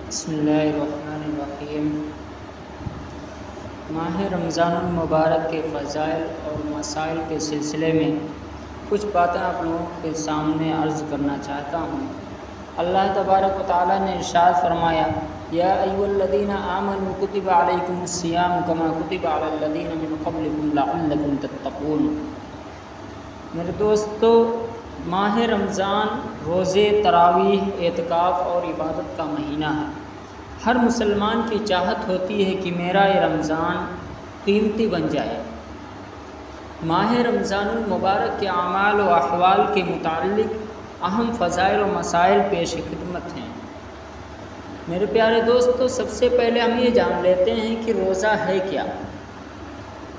بسم اللہ الرحمن الرحیم۔ ماہ رمضان المبارک کے فضائل اور مسائل کے سلسلے میں کچھ باتیں آپ لوگوں کے سامنے عرض کرنا چاہتا ہوں۔ اللہ تبارک و تعالیٰ نے ارشاد فرمایا، یا ایھا الذین آمنوا کتب علیکم الصیام کما کتب علی الذین من قبلکم لعلکم تتقون۔ میرے دوستو، ماہ رمضان روزے، تراویح، اعتکاف اور عبادت کا مہینہ ہے۔ ہر مسلمان کی چاہت ہوتی ہے کہ میرا یہ رمضان قیمتی بن جائے۔ ماہ رمضان المبارک کے اعمال و احوال کے متعلق اہم فضائل و مسائل پیش خدمت ہیں۔ میرے پیارے دوستو، سب سے پہلے ہم یہ جان لیتے ہیں کہ روزہ ہے کیا۔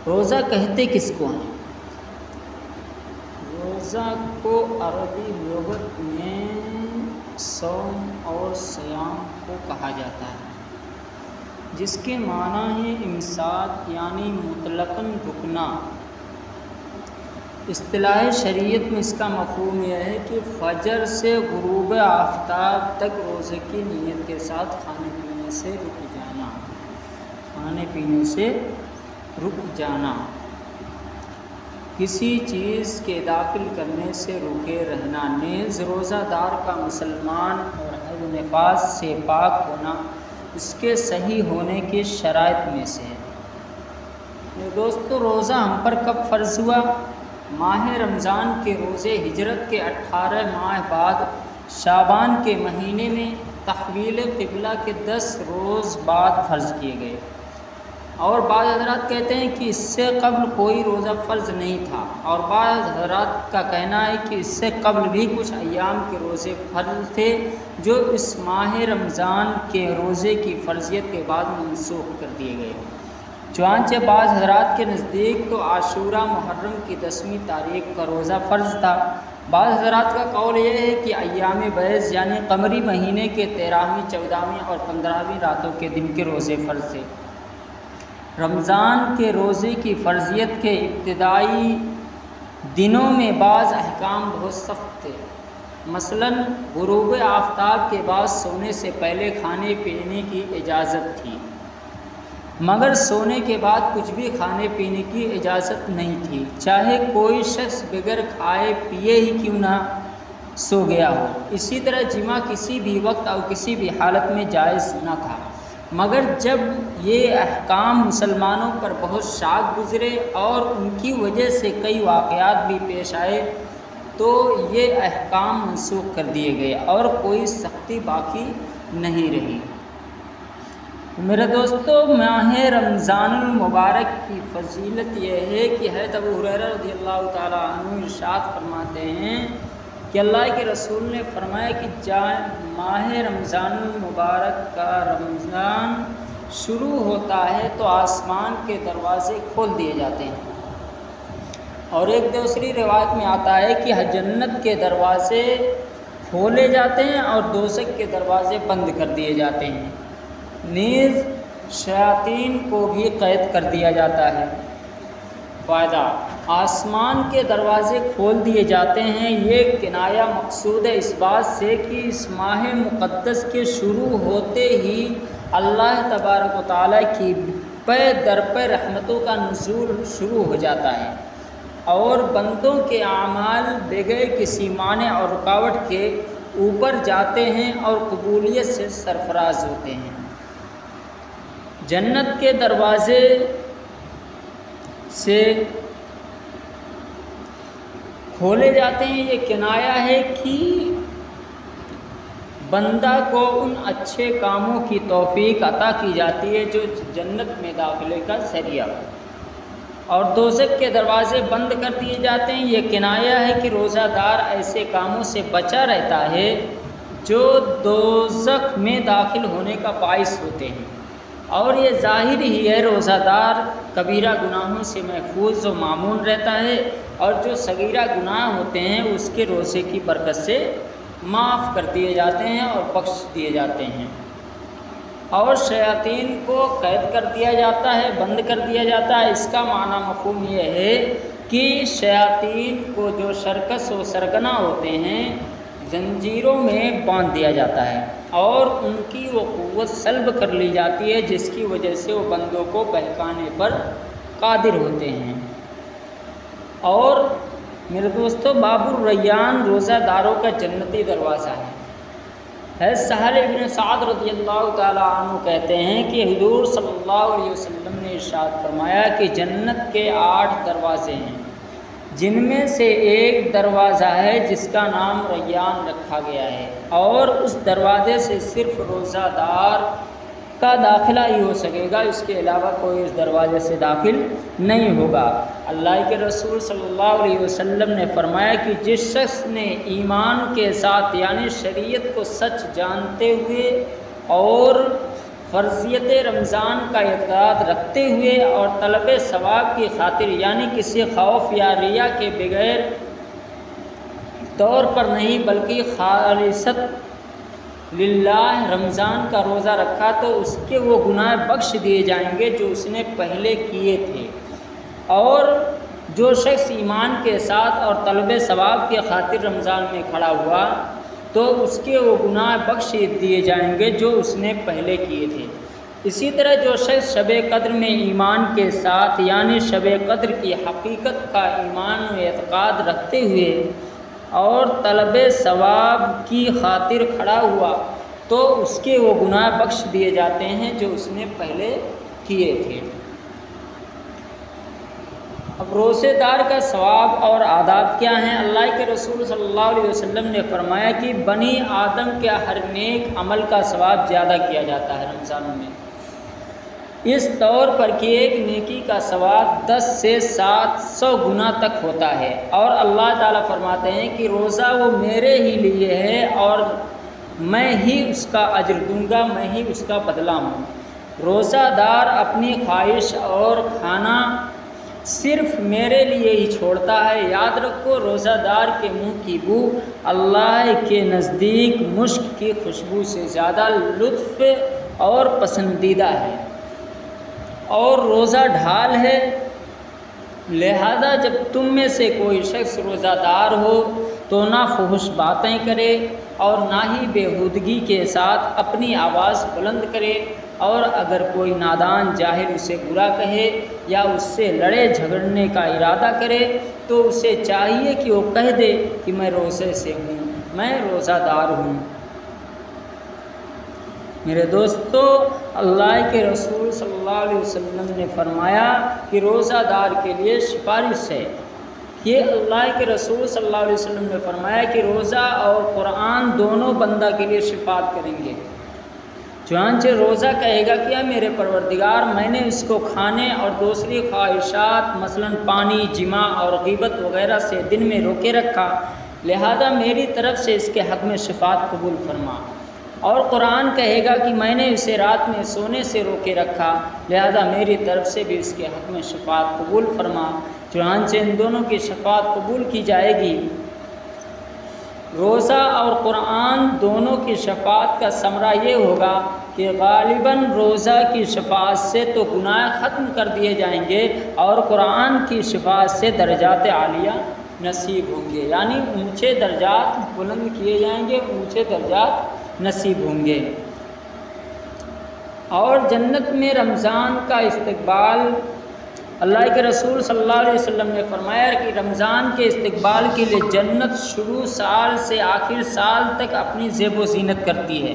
روزہ کہتے کس کو ہیں؟ روزہ کو عربی لغت میں صوم اور صیام کو کہا جاتا ہے، جس کے معنی ہے امساک، یعنی مطلقاً رکنا۔ اصطلاح شریعت میں اس کا مفہوم یہ ہے کہ فجر سے غروب آفتاب تک روزے کی نیت کے ساتھ کھانے پینے سے رک جانا، کسی چیز کے داخل کرنے سے رکے رہنا۔ نیز روزہ دار کا مسلمان اور حیض و نفاس سے پاک ہونا اس کے صحیح ہونے کی شرائط میں سے ہے۔ میرے دوستو، روزہ ہم پر کب فرض ہوا؟ ماہ رمضان کے روزے ہجرت کے 18 ماہ بعد شعبان کے مہینے میں تحویل قبلہ کے 10 روز بعد فرض کیے گئے، اور بعض حضرات کہتے ہیں کہ اس سے قبل کوئی روزہ فرض نہیں تھا، اور بعض حضرات کا کہنا ہے کہ اس سے قبل بھی کچھ ایام کے روزے فرض تھے جو اس ماہ رمضان کے روزے کی فرضیت کے بعد منسوخ کر دیے گئے۔ چنانچہ بعض حضرات کے نزدیک تو عاشوراء محرم کی 10ویں تاریخ کا روزہ فرض تھا۔ بعض حضرات کا قول یہ ہے کہ ایام بیض یعنی قمری مہینے کے 13ویں، 14ویں اور 15ویں راتوں کے دن کے روزے فرض تھے۔ رمضان کے روزے کی فرضیت کے ابتدائی دنوں میں بعض احکام بہت سخت تھے۔ مثلاً غروب آفتاب کے بعد سونے سے پہلے کھانے پینے کی اجازت تھی، مگر سونے کے بعد کچھ بھی کھانے پینے کی اجازت نہیں تھی، چاہے کوئی شخص بغیر کھائے پیے ہی کیوں نہ سو گیا ہو۔ اسی طرح جماع کسی بھی وقت اور کسی بھی حالت میں جائز نہ تھا۔ مگر جب یہ احکام مسلمانوں پر بہت شاق گزرے اور ان کی وجہ سے کئی واقعات بھی پیش آئے تو یہ احکام منسوخ کر دیے گئے اور کوئی سختی باقی نہیں رہی۔ میرے دوستو، ماہ رمضان المبارک کی فضیلت یہ ہے کہ حضرت ابو ہریرہ رضی اللہ تعالیٰ عنہ ارشاد فرماتے ہیں کہ اللہ کے رسول نے فرمایا کہ ماہ رمضان المبارک کا رمضان شروع ہوتا ہے تو آسمان کے دروازے کھول دیے جاتے ہیں، اور ایک دوسری روایت میں آتا ہے کہ جنت کے دروازے کھولے جاتے ہیں اور دوزخ کے دروازے بند کر دیے جاتے ہیں، نیز شیاطین کو بھی قید کر دیا جاتا ہے۔ فائدہ: آسمان کے دروازے کھول دیے جاتے ہیں، یہ کنایہ مقصود ہے اس بات سے کہ اس ماہ مقدس کے شروع ہوتے ہی اللہ تبارک و تعالیٰ کی پے در پے رحمتوں کا نزول شروع ہو جاتا ہے، اور بندوں کے اعمال بغیر کسی مانع اور رکاوٹ کے اوپر جاتے ہیں اور قبولیت سے سرفراز ہوتے ہیں۔ جنت کے دروازے سے کھولے جاتے ہیں، یہ کنایہ ہے کہ بندہ کو ان اچھے کاموں کی توفیق عطا کی جاتی ہے جو جنت میں داخلے کا ذریعہ ہو، اور دوزخ کے دروازے بند کر دیے جاتے ہیں، یہ کنایہ ہے کہ روزہ دار ایسے کاموں سے بچا رہتا ہے جو دوزخ میں داخل ہونے کا باعث ہوتے ہیں، اور یہ ظاہر ہی ہے روزہ دار کبیرہ گناہوں سے محفوظ و مامون رہتا ہے، اور جو صغیرہ گناہ ہوتے ہیں اس کے روزے کی برکت سے معاف کر دیے جاتے ہیں اور بخش دیے جاتے ہیں، اور شیاطین کو قید کر دیا جاتا ہے، بند کر دیا جاتا ہے۔ اس کا معنی مفہوم یہ ہے کہ شیاطین کو جو شرکس و سرگنا ہوتے ہیں زنجیروں میں باندھ دیا جاتا ہے اور ان کی وہ قوت سلب کر لی جاتی ہے جس کی وجہ سے وہ بندوں کو بہکانے پر قادر ہوتے ہیں۔ اور میرے دوستو، باب الریان روزہ داروں کا جنتی دروازہ ہے۔ حضرت سہل ابن سعد رضی اللہ تعالیٰ عنہ کہتے ہیں کہ حضور صلی اللہ علیہ وسلم نے ارشاد فرمایا کہ جنت کے 8 دروازے ہیں، جن میں سے ایک دروازہ ہے جس کا نام ریان رکھا گیا ہے، اور اس دروازے سے صرف روزہ دار کا داخلہ ہی ہو سکے گا، اس کے علاوہ کوئی اس دروازے سے داخل نہیں ہوگا۔ اللہ کے رسول صلی اللہ علیہ وسلم نے فرمایا کہ جس شخص نے ایمان کے ساتھ یعنی شریعت کو سچ جانتے ہوئے اور فرضیت رمضان کا اعتقاد رکھتے ہوئے اور طلب ثواب کی خاطر یعنی کسی خوف یا ریا کے بغیر طور پر نہیں بلکہ خالصت للہ رمضان کا روزہ رکھا تو اس کے وہ گناہ بخش دیے جائیں گے جو اس نے پہلے کیے تھے، اور جو شخص ایمان کے ساتھ اور طلب ثواب کی خاطر رمضان میں کھڑا ہوا تو اس کے وہ گناہ بخش دیے جائیں گے جو اس نے پہلے کیے تھے۔ اسی طرح جو شخص شب قدر میں ایمان کے ساتھ یعنی شب قدر کی حقیقت کا ایمان و اعتقاد رکھتے ہوئے اور طلب ثواب کی خاطر کھڑا ہوا تو اس کے وہ گناہ بخش دیے جاتے ہیں جو اس نے پہلے کیے تھے۔ اب روزے دار کا ثواب اور آداب کیا ہیں؟ اللہ کے رسول صلی اللہ علیہ وسلم نے فرمایا کہ بنی آدم کے ہر نیک عمل کا ثواب زیادہ کیا جاتا ہے رمضان میں، اس طور پر کہ ایک نیکی کا ثواب 10 سے 700 گنا تک ہوتا ہے، اور اللہ تعالیٰ فرماتے ہیں کہ روزہ وہ میرے ہی لیے ہے اور میں ہی اس کا اجر دوں گا، میں ہی اس کا بدلہ ہوں۔ روزہ دار اپنی خواہش اور کھانا صرف میرے لیے ہی چھوڑتا ہے۔ یاد رکھو، روزہ دار کے منہ کی بو اللہ کے نزدیک مشک کی خوشبو سے زیادہ لطف اور پسندیدہ ہے، اور روزہ ڈھال ہے۔ لہذا جب تم میں سے کوئی شخص روزہ دار ہو تو نہ فحش باتیں کرے اور نہ ہی بےہودگی کے ساتھ اپنی آواز بلند کرے، اور اگر کوئی نادان جاہل اسے برا کہے یا اس سے لڑے جھگڑنے کا ارادہ کرے تو اسے چاہیے کہ وہ کہہ دے کہ میں روزے سے ہوں، میں روزہ دار ہوں۔ میرے دوستو، اللہ کے رسول صلی اللہ علیہ وسلم نے فرمایا کہ روزہ دار کے لیے سفارش ہے۔ یہ اللہ کے رسول صلی اللہ علیہ وسلم نے فرمایا کہ روزہ اور قرآن دونوں بندہ کے لیے شفاعت کریں گے۔ چنانچہ روزہ کہے گا کہ اے میرے پروردگار، میں نے اس کو کھانے اور دوسری خواہشات مثلاً پانی، جماع اور غیبت وغیرہ سے دن میں روکے رکھا، لہذا میری طرف سے اس کے حق میں شفاعت قبول فرما۔ اور قرآن کہے گا کہ میں نے اسے رات میں سونے سے روکے رکھا، لہذا میری طرف سے بھی اس کے حق میں شفاعت قبول فرما۔ چنانچہ ان دونوں کی شفاعت قبول کی جائے گی۔ روزہ اور قرآن دونوں کی شفاعت کا ثمرہ یہ ہوگا کہ غالباً روزہ کی شفاعت سے تو گناہ ختم کر دیے جائیں گے، اور قرآن کی شفاعت سے درجات عالیہ نصیب ہوں گے، یعنی اونچے درجات بلند کیے جائیں گے، اونچے درجات نصیب ہوں گے۔ اور جنت میں رمضان کا استقبال، اللہ کے رسول صلی اللہ علیہ وسلم نے فرمایا کہ رمضان کے استقبال کے لیے جنت شروع سال سے آخر سال تک اپنی زیب و زینت کرتی ہے۔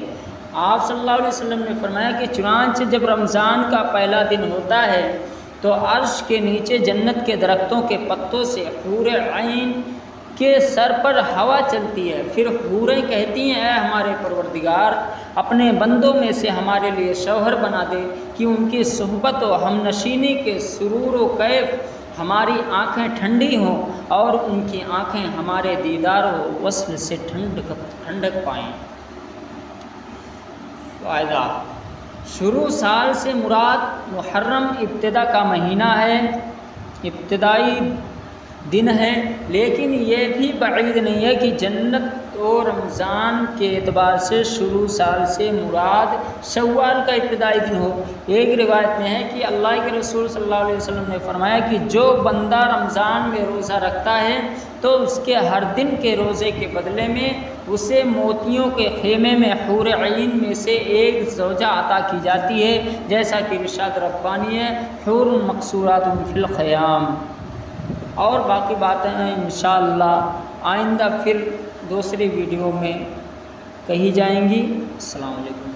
آپ صلی اللہ علیہ وسلم نے فرمایا کہ چنانچہ جب رمضان کا پہلا دن ہوتا ہے تو عرش کے نیچے جنت کے درختوں کے پتوں سے حور عین کے سر پر ہوا چلتی ہے، پھر حوریں کہتی ہیں اے ہمارے پروردگار، اپنے بندوں میں سے ہمارے لیے شوہر بنا دے کہ ان کی صحبت و ہم نشینی کے سرور و کیف ہماری آنکھیں ٹھنڈی ہوں اور ان کی آنکھیں ہمارے دیدار و وصل سے ٹھنڈک پائیں۔ فائدہ: شروع سال سے مراد محرم ابتدا کا مہینہ ہے، ابتدائی دن ہے، لیکن یہ بھی بعید نہیں ہے کہ جنت تو رمضان کے اعتبار سے شروع سال سے مراد شوال کا ابتدائی دن ہو۔ ایک روایت میں ہے کہ اللہ کے رسول صلی اللہ علیہ وسلم نے فرمایا کہ جو بندہ رمضان میں روزہ رکھتا ہے تو اس کے ہر دن کے روزے کے بدلے میں اسے موتیوں کے خیمے میں حور عین میں سے ایک زوجہ عطا کی جاتی ہے، جیسا کہ ارشاد ربانی ہے حور مقصورات فی الخیام۔ اور باقی باتیں انشاءاللہ آئندہ پھر دوسری ویڈیو میں کہی جائیں گی۔ السلام علیکم۔